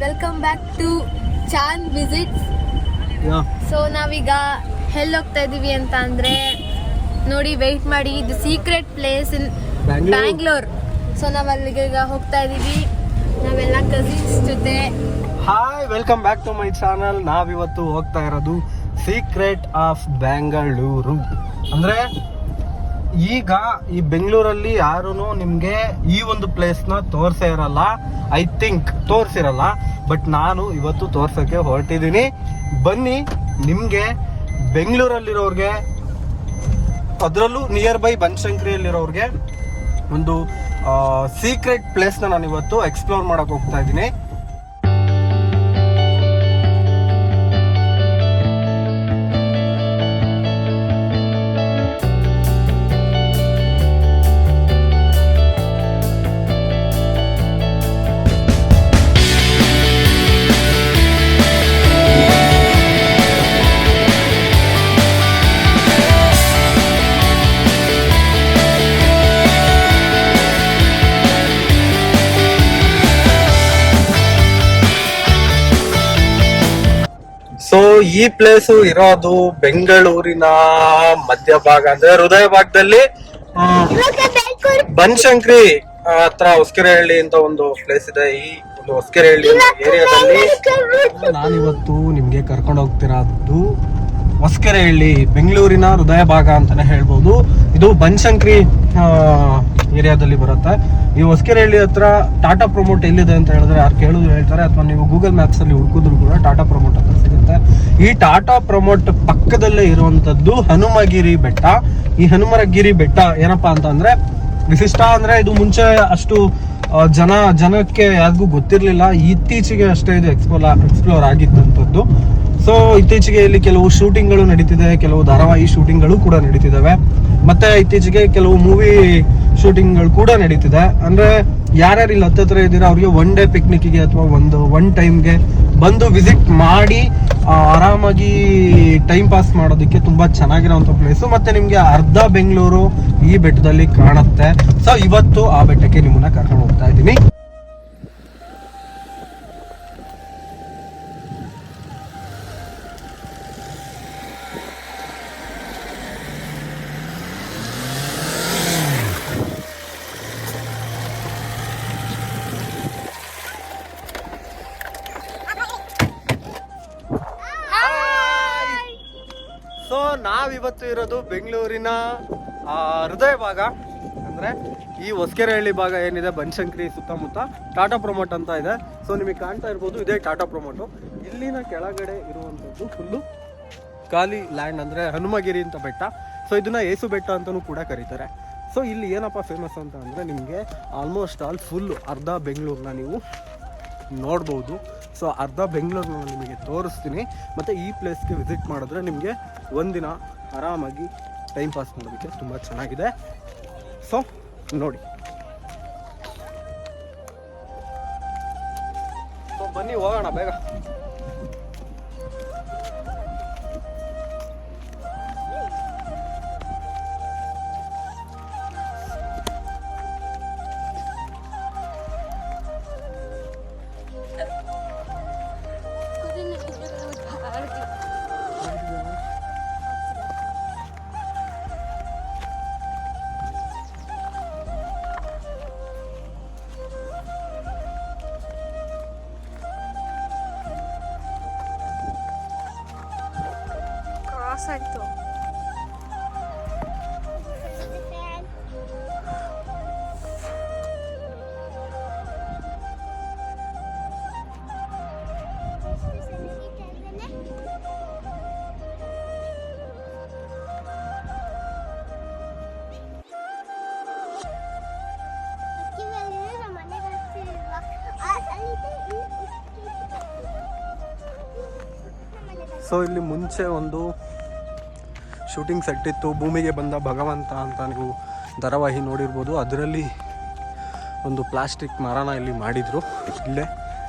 Welcome back to ಚಾನ್ visits. So ನಾವೀಗ ಎಲ್ಲಿ ಹೋಗ್ತಾ ಇದೀವಿ ಅಂತ ಅಂದ್ರೆ ನೋಡಿ, ವೆಯ್ಟ್ ಮಾಡಿ, ಇದು secret place in Bangalore. So ನಾವ್ ಅಲ್ಲಿಗೆ ಈಗ ಹೋಗ್ತಾ ಇದೀವಿ, ನಾವೆಲ್ಲ ಕಸಿನ್ಸ್ ಜೊತೆ. Hi, welcome back to my channel. ನಾವಿವತ್ತು ಹೋಗ್ತಾ ಇರೋದು ಸೀಕ್ರೆಟ್ ಆಫ್ ಬ್ಯಾಂಗಳೂರು. ಅಂದ್ರೆ ಈಗ ಈ ಬೆಂಗಳೂರಲ್ಲಿ ಯಾರು ನಿಮ್ಗೆ ಈ ಒಂದು ಪ್ಲೇಸ್ ನ ತೋರ್ಸೇ ಇರಲ್ಲ, ಐ ಥಿಂಕ್ ತೋರ್ಸಿರಲ್ಲ. ಬಟ್ ನಾನು ಇವತ್ತು ತೋರ್ಸಕ್ಕೆ ಹೊರಟಿದ್ದೀನಿ. ಬನ್ನಿ, ನಿಮ್ಗೆ ಬೆಂಗಳೂರಲ್ಲಿರೋರ್ಗೆ, ಅದರಲ್ಲೂ ನಿಯರ್ ಬೈ ಬನಶಂಕರಿಯಲ್ಲಿರೋರ್ಗೆ ಒಂದು ಸೀಕ್ರೆಟ್ ಪ್ಲೇಸ್ ನ ನಾನು ಇವತ್ತು ಎಕ್ಸ್ಪ್ಲೋರ್ ಮಾಡಕ್ ಹೋಗ್ತಾ ಇದ್ದೀನಿ. ಸೊ ಈ ಪ್ಲೇಸ್ ಇರೋದು ಬೆಂಗಳೂರಿನ ಮಧ್ಯಭಾಗ, ಅಂದ್ರೆ ಹೃದಯ ಭಾಗದಲ್ಲಿ ಬನಶಂಕರಿ ಹತ್ರ ಹೊಸಕೆರೆಹಳ್ಳಿ ಅಂತ ಒಂದು ಪ್ಲೇಸ್ ಇದೆ. ಈ ಒಂದು ಹೊಸಕೆರೆಹಳ್ಳಿ ಏರಿಯಾದಲ್ಲಿ ನಾನಿವತ್ತು ನಿಮ್ಗೆ ಕರ್ಕೊಂಡು ಹೋಗ್ತಿರೋದು ಹೊಸಕೆರೆಹಳ್ಳಿ, ಬೆಂಗಳೂರಿನ ಹೃದಯ ಭಾಗ ಅಂತಾನೆ ಹೇಳ್ಬೋದು. ಇದು ಬನಶಂಕರಿ ಏರಿಯಾದಲ್ಲಿ ಬರುತ್ತೆ. ಈ ಹೊಸಕೆರೆಹಳ್ಳಿ ಹತ್ರ ಟಾಟಾ ಪ್ರಮೋಟ್ ಎಲ್ಲಿದೆ ಅಂತ ಹೇಳಿದ್ರೆ ಯಾರು ಕೇಳಿದ್ರು ಹೇಳ್ತಾರೆ, ಅಥವಾ ನೀವು ಗೂಗಲ್ ಮ್ಯಾಪ್ಸ್ ಅಲ್ಲಿ ಹುಡುಕಿದ್ರು ಕೂಡ ಟಾಟಾ ಪ್ರಮೋಟ್ ಅಂತ ಸಿಗುತ್ತೆ. ಈ ಟಾಟಾ ಪ್ರಮೋಟ್ ಪಕ್ಕದಲ್ಲೇ ಇರುವಂತದ್ದು ಹನುಮಗಿರಿ ಬೆಟ್ಟ. ಈ ಹನುಮಗಿರಿ ಬೆಟ್ಟ ಏನಪ್ಪಾ ಅಂತಂದ್ರೆ ವಿಶಿಷ್ಟ ಅಂದ್ರೆ, ಇದು ಮುಂಚೆ ಅಷ್ಟು ಜನಕ್ಕೆ ಯಾರಿಗೂ ಗೊತ್ತಿರ್ಲಿಲ್ಲ. ಇತ್ತೀಚೆಗೆ ಅಷ್ಟೇ ಇದು ಎಕ್ಸ್ಪ್ಲೋರ್ ಆಗಿದ್ದಂಥದ್ದು. ಸೊ ಇತ್ತೀಚೆಗೆ ಇಲ್ಲಿ ಕೆಲವು ಶೂಟಿಂಗ್ಗಳು ನಡೀತಿದೆ, ಕೆಲವು ಧಾರಾವಾಹಿ ಶೂಟಿಂಗ್ಗಳು ಕೂಡ ನಡೀತಿದ್ದಾವೆ, ಮತ್ತೆ ಇತ್ತೀಚೆಗೆ ಕೆಲವು ಮೂವಿ ಶೂಟಿಂಗ್ಗಳು ಕೂಡ ನಡೀತಿದೆ. ಅಂದ್ರೆ ಯಾರ್ಯಾರು ಇಲ್ಲಿ ಹತ್ತತ್ರ ಇದ್ದೀರಾ ಅವ್ರಿಗೆ ಒನ್ ಡೇ ಪಿಕ್ನಿಕ್ಗೆ ಅಥವಾ ಒನ್ ಟೈಮ್ಗೆ ಬಂದು ವಿಸಿಟ್ ಮಾಡಿ ಆರಾಮಾಗಿ ಟೈಮ್ ಪಾಸ್ ಮಾಡೋದಕ್ಕೆ ತುಂಬಾ ಚೆನ್ನಾಗಿರೋಂಥ ಪ್ಲೇಸು. ಮತ್ತೆ ನಿಮ್ಗೆ ಅರ್ಧ ಬೆಂಗಳೂರು ಈ ಬೆಟ್ಟದಲ್ಲಿ ಕಾಣುತ್ತೆ. ಸೊ ಇವತ್ತು ಆ ಬೆಟ್ಟಕ್ಕೆ ನಿಮ್ಮನ್ನ ಕರ್ಕೊಂಡು ಹೋಗ್ತಾ ಇದ್ದೀನಿ. ಸೊ ನಾವಿವತ್ತು ಇರೋದು ಬೆಂಗಳೂರಿನ ಹೃದಯ ಭಾಗ, ಅಂದ್ರೆ ಈ ಹೊಸಕೆರೆಹಳ್ಳಿ ಭಾಗ ಏನಿದೆ ಬನಶಂಕರಿ ಸುತ್ತಮುತ್ತ ಟಾಟಾ ಪ್ರಮೋಟ್ ಅಂತ ಇದೆ. ಸೊ ನಿಮಗೆ ಕಾಣ್ತಾ ಇರ್ಬೋದು, ಇದೇ ಟಾಟಾ ಪ್ರಮೋಟು. ಇಲ್ಲಿನ ಕೆಳಗಡೆ ಇರುವಂಥದ್ದು ಫುಲ್ಲು ಖಾಲಿ ಲ್ಯಾಂಡ್, ಅಂದ್ರೆ ಹನುಮಗಿರಿ ಅಂತ ಬೆಟ್ಟ. ಸೊ ಇದನ್ನ ಏಸು ಬೆಟ್ಟ ಅಂತಲೂ ಕೂಡ ಕರೀತಾರೆ. ಸೊ ಇಲ್ಲಿ ಏನಪ್ಪ ಫೇಮಸ್ ಅಂತ ಅಂದ್ರೆ, ನಿಮಗೆ ಆಲ್ಮೋಸ್ಟ್ ಆಲ್ ಫುಲ್ ಅರ್ಧ ಬೆಂಗಳೂರನ್ನ ನೀವು ನೋಡ್ಬೋದು. ಸೊ ಅರ್ಧ ಬೆಂಗಳೂರನ್ನ ನಿಮಗೆ ತೋರಿಸ್ತೀನಿ. ಮತ್ತು ಈ ಪ್ಲೇಸ್ಗೆ ವಿಸಿಟ್ ಮಾಡಿದ್ರೆ ನಿಮಗೆ ಒಂದಿನ ಆರಾಮಾಗಿ ಟೈಮ್ ಪಾಸ್ ಮಾಡೋದಕ್ಕೆ ತುಂಬ ಚೆನ್ನಾಗಿದೆ. ಸೊ ನೋಡಿ, ಸೊ ಬನ್ನಿ ಹೋಗೋಣ ಬೇಗ. ಆಯ್ತು. ಸೊ ಇಲ್ಲಿ ಮುಂಚೆ ಒಂದು ಶೂಟಿಂಗ್ ಸೆಟ್ ಇತ್ತು, ಭೂಮಿಗೆ ಬಂದ ಭಗವಂತ ಅಂತ ನೀವು ಧಾರಾವಾಹಿ ನೋಡಿರ್ಬೋದು. ಅದರಲ್ಲಿ ಒಂದು ಪ್ಲಾಸ್ಟಿಕ್ ಮರನ ಇಲ್ಲಿ ಮಾಡಿದರು ಇಲ್ಲೇ.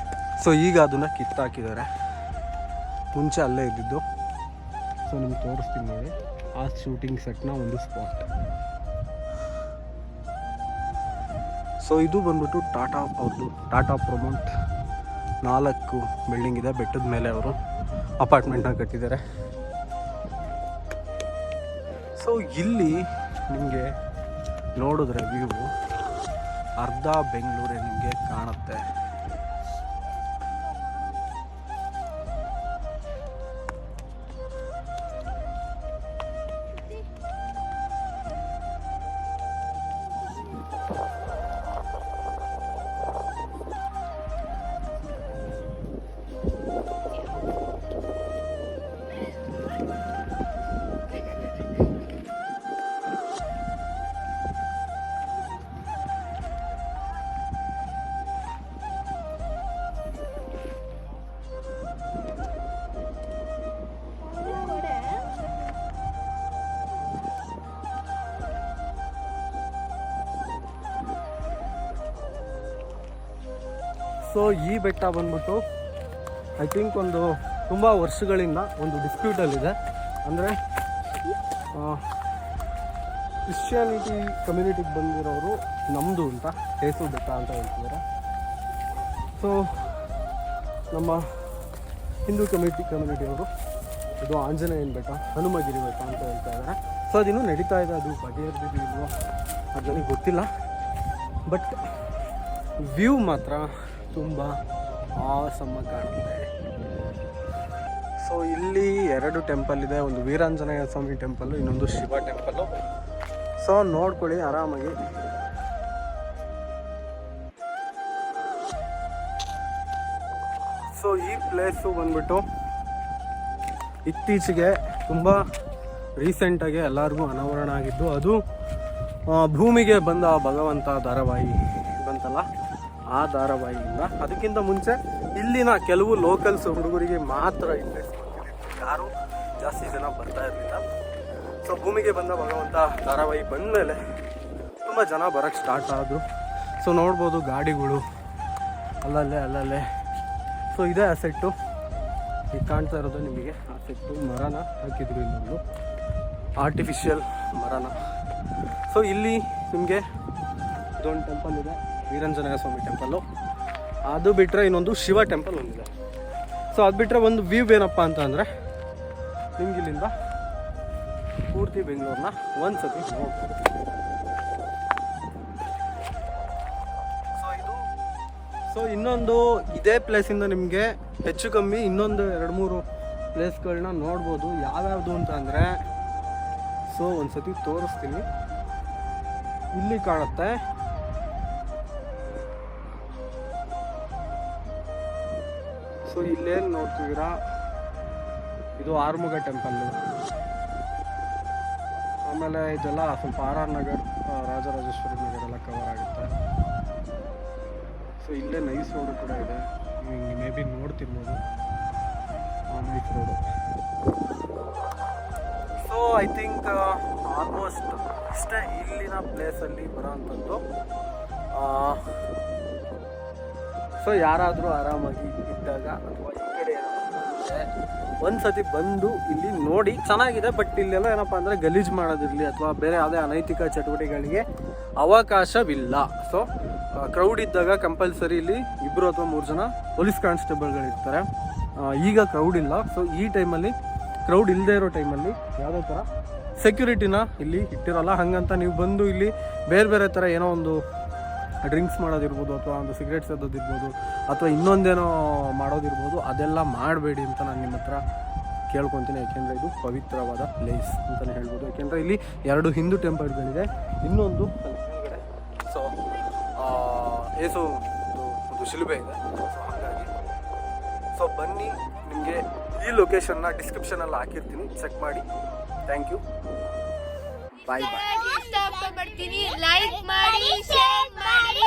ಸೊ ಈಗ ಅದನ್ನು ಕಿತ್ತಾಕಿದ್ದಾರೆ, ಮುಂಚೆ ಅಲ್ಲೇ ಇದ್ದಿದ್ದು. ಸೊ ನಿಮ್ಗೆ ತೋರಿಸ್ತೀನಿ ನೋಡಿ, ಆ ಶೂಟಿಂಗ್ ಸೆಟ್ನ ಒಂದು ಸ್ಪಾಟ್. ಸೊ ಇದು ಬಂದ್ಬಿಟ್ಟು ಟಾಟಾ ಅವ್ರದ್ದು, ಟಾಟಾ ಪ್ರಮೋಟ್ 4 ಬಿಲ್ಡಿಂಗ್ ಇದೆ. ಬೆಟ್ಟದ ಮೇಲೆ ಅವರು ಅಪಾರ್ಟ್ಮೆಂಟ್ನ ಕಟ್ಟಿದ್ದಾರೆ. ಸೊ ಇಲ್ಲಿ ನಿಮಗೆ ನೋಡಿದ್ರೆ ವ್ಯೂ ಅರ್ಧ ಬೆಂಗಳೂರೇ ನಿಮಗೆ ಕಾಣುತ್ತೆ. ಸೊ ಈ ಬೆಟ್ಟ ಬಂದ್ಬಿಟ್ಟು ಐ ಥಿಂಕ್ ಒಂದು ತುಂಬ ವರ್ಷಗಳಿಂದ ಒಂದು ಡಿಸ್ಪ್ಯೂಟಲ್ಲಿದೆ. ಅಂದರೆ ಕ್ರಿಶ್ಚಿಯಾನಿಟಿ ಕಮ್ಯುನಿಟಿಗೆ ಬಂದಿರೋರು ನಮ್ಮದು ಅಂತ ಏಸು ಬೆಟ್ಟ ಅಂತ ಹೇಳ್ತಿದ್ದಾರೆ. ಸೊ ನಮ್ಮ ಹಿಂದೂ ಕಮ್ಯುನಿಟಿಯವರು ಇದು ಆಂಜನೇಯನ ಬೆಟ್ಟ, ಹನುಮಗಿರಿ ಬೆಟ್ಟ ಅಂತ ಹೇಳ್ತಾ ಇದ್ದಾರೆ. ಸೊ ಅದಿನ್ನೂ ನಡೀತಾ ಇದೆ, ಅದು ಬಗೆಹರಿದಿದೆಯೋ ಅದು ನನಗೆ ಗೊತ್ತಿಲ್ಲ. ಬಟ್ ವ್ಯೂ ಮಾತ್ರ ತುಂಬ ಆಸಮ್ಮಾಗಿ ಕಾಣುತ್ತೆ. ಸೊ ಇಲ್ಲಿ 2 ಟೆಂಪಲ್ ಇದೆ, ಒಂದು ವೀರಾಂಜನೇಯ ಸ್ವಾಮಿ ಟೆಂಪಲ್ಲು, ಇನ್ನೊಂದು ಶಿವ ಟೆಂಪಲ್ಲು. ಸೊ ನೋಡ್ಕೊಳ್ಳಿ ಆರಾಮಾಗಿ. ಸೊ ಈ ಪ್ಲೇಸು ಬಂದ್ಬಿಟ್ಟು ಇತ್ತೀಚೆಗೆ ತುಂಬ ರೀಸೆಂಟಾಗಿ ಎಲ್ಲರಿಗೂ ಅನಾವರಣ ಆಗಿದ್ದು. ಅದು ಭೂಮಿಗೆ ಬಂದ ಭಗವಂತ ಧಾರಾವಾಹಿ ಬಂತಲ್ಲ, ಆ ಧಾರಾವಾಹಿಯಿಂದ. ಅದಕ್ಕಿಂತ ಮುಂಚೆ ಇಲ್ಲಿನ ಕೆಲವು ಲೋಕಲ್ಸ್ ಹುಡುಗರಿಗೆ ಮಾತ್ರ ಇಂಟ್ರೆಸ್ಟ್ ಬರ್ತಿತ್ತು, ಯಾರೂ ಜಾಸ್ತಿ ಜನ ಬರ್ತಾ ಇರಲಿಲ್ಲ. ಸೊ ಭೂಮಿಗೆ ಬಂದ ಭಗವಂತ ಧಾರಾವಾಹಿ ಬಂದಮೇಲೆ ತುಂಬ ಜನ ಬರೋಕ್ಕೆ ಸ್ಟಾರ್ಟ್ ಆದರು. ಸೊ ನೋಡ್ಬೋದು ಗಾಡಿಗಳು ಅಲ್ಲಲ್ಲೇ. ಸೊ ಇದೇ ಅಸೆಟ್ಟು, ಈಗ ಕಾಣ್ತಾ ಇರೋದು ನಿಮಗೆ ಅಸೆಟ್ಟು. ಮರನ ಹಾಕಿದ್ರು ಇನ್ನೊಂದು ಆರ್ಟಿಫಿಷಿಯಲ್ ಮರನ. ಸೊ ಇಲ್ಲಿ ನಿಮಗೆ ಇದೊಂದು ಟೆಂಪಲ್ ಇದೆ, ವೀರಾಂಜನೇಯ ಸ್ವಾಮಿ ಟೆಂಪಲ್ಲು. ಅದು ಬಿಟ್ಟರೆ ಇನ್ನೊಂದು ಶಿವ ಟೆಂಪಲ್ ಒಂದಿದೆ. ಸೊ ಅದು ಬಿಟ್ಟರೆ ಒಂದು ವ್ಯೂ ಏನಪ್ಪ ಅಂತ ಅಂದರೆ ನಿಮ್ಗೆ ಇಲ್ಲಿಂದ ಪೂರ್ತಿ ಬೆಂಗಳೂರನ್ನ ಒಂದು ಸತಿ ನೋಡ್ಬೋದು. ಸೊ ಇನ್ನೊಂದು ಇದೇ ಪ್ಲೇಸಿಂದ ನಿಮಗೆ ಹೆಚ್ಚು ಕಮ್ಮಿ ಇನ್ನೊಂದು 2-3 ಪ್ಲೇಸ್ಗಳನ್ನ ನೋಡ್ಬೋದು. ಯಾವ್ಯಾವುದು ಅಂತ ಅಂದರೆ, ಸೊ ಒಂದು ಸತಿ ತೋರಿಸ್ತೀನಿ. ಇಲ್ಲಿ ಕಾಣುತ್ತೆ, ಸೊ ಇಲ್ಲೇನು ನೋಡ್ತಿದ್ದೀರಾ ಇದು ಆರುಮುಗ ಟೆಂಪಲ್ಲು. ಆಮೇಲೆ ಇದೆಲ್ಲ ಸ್ವಲ್ಪ RR ನಗರ್, ರಾಜರಾಜೇಶ್ವರಿ ನಗರ ಎಲ್ಲ ಕವರ್ ಆಗುತ್ತೆ. ಸೊ ಇಲ್ಲೇ ನೈಸ್ ರೋಡು ಕೂಡ ಇದೆ, ಮೇ ಬಿ ನೋಡ್ತಿರ್ಬೋದು nice road. So I think almost ಇಷ್ಟೇ ಇಲ್ಲಿನ ಪ್ಲೇಸಲ್ಲಿ ಬರೋವಂಥದ್ದು. ಸೊ ಯಾರಾದರೂ ಆರಾಮಾಗಿ ಇದ್ದಾಗ ಅಥವಾ ಈ ಕಡೆ ಒಂದು ಸತಿ ಬಂದು ಇಲ್ಲಿ ನೋಡಿ, ಚೆನ್ನಾಗಿದೆ. ಬಟ್ ಇಲ್ಲೆಲ್ಲ ಏನಪ್ಪ ಅಂದರೆ ಗಲೀಜು ಮಾಡೋದಿರಲಿ ಅಥವಾ ಬೇರೆ ಯಾವುದೇ ಅನೈತಿಕ ಚಟುವಟಿಕೆಗಳಿಗೆ ಅವಕಾಶವಿಲ್ಲ. ಸೊ ಕ್ರೌಡ್ ಇದ್ದಾಗ ಕಂಪಲ್ಸರಿ ಇಲ್ಲಿ 2 ಅಥವಾ 3 ಜನ ಪೊಲೀಸ್ ಕಾನ್ಸ್ಟೇಬಲ್ಗಳಿರ್ತಾರೆ. ಈಗ ಕ್ರೌಡ್ ಇಲ್ಲ. ಸೊ ಈ ಟೈಮಲ್ಲಿ ಕ್ರೌಡ್ ಇಲ್ಲದೆ ಇರೋ ಟೈಮಲ್ಲಿ ಯಾವುದೇ ಥರ ಸೆಕ್ಯೂರಿಟಿನ ಇಲ್ಲಿ ಇಟ್ಟಿರೋಲ್ಲ. ಹಾಗಂತ ನೀವು ಬಂದು ಇಲ್ಲಿ ಬೇರೆ ಥರ ಏನೋ ಒಂದು ಡ್ರಿಂಕ್ಸ್ ಮಾಡೋದಿರ್ಬೋದು ಅಥವಾ ಒಂದು ಸಿಗರೇಟ್ ಸೇದೋದಿರ್ಬೋದು ಅಥವಾ ಇನ್ನೊಂದೇನೋ ಮಾಡೋದಿರ್ಬೋದು, ಅದೆಲ್ಲ ಮಾಡಬೇಡಿ ಅಂತ ನಾನು ನಿಮ್ಮ ಹತ್ರ ಕೇಳ್ಕೊತೀನಿ. ಯಾಕೆಂದರೆ ಇದು ಪವಿತ್ರವಾದ ಪ್ಲೇಸ್ ಅಂತಲೇ ಹೇಳ್ಬೋದು. ಯಾಕೆಂದರೆ ಇಲ್ಲಿ 2 ಹಿಂದೂ ಟೆಂಪಲ್ಗಳಿದೆ, ಇನ್ನೊಂದು ಕೆಳಗಡೆ ಸೊ ಏಸು ಒಂದು ಶಿಲುಬೆ ಇದೆ. ಸೊ ಹಾಗಾಗಿ ಸೊ ಬನ್ನಿ, ನಿಮಗೆ ಈ ಲೊಕೇಶನ್ನ ಡಿಸ್ಕ್ರಿಪ್ಷನಲ್ಲಿ ಹಾಕಿರ್ತೀನಿ, ಚೆಕ್ ಮಾಡಿ. Thank you, bye bye. Like ಮಾಡಿ, ಶೇರ್ ಮಾಡಿ.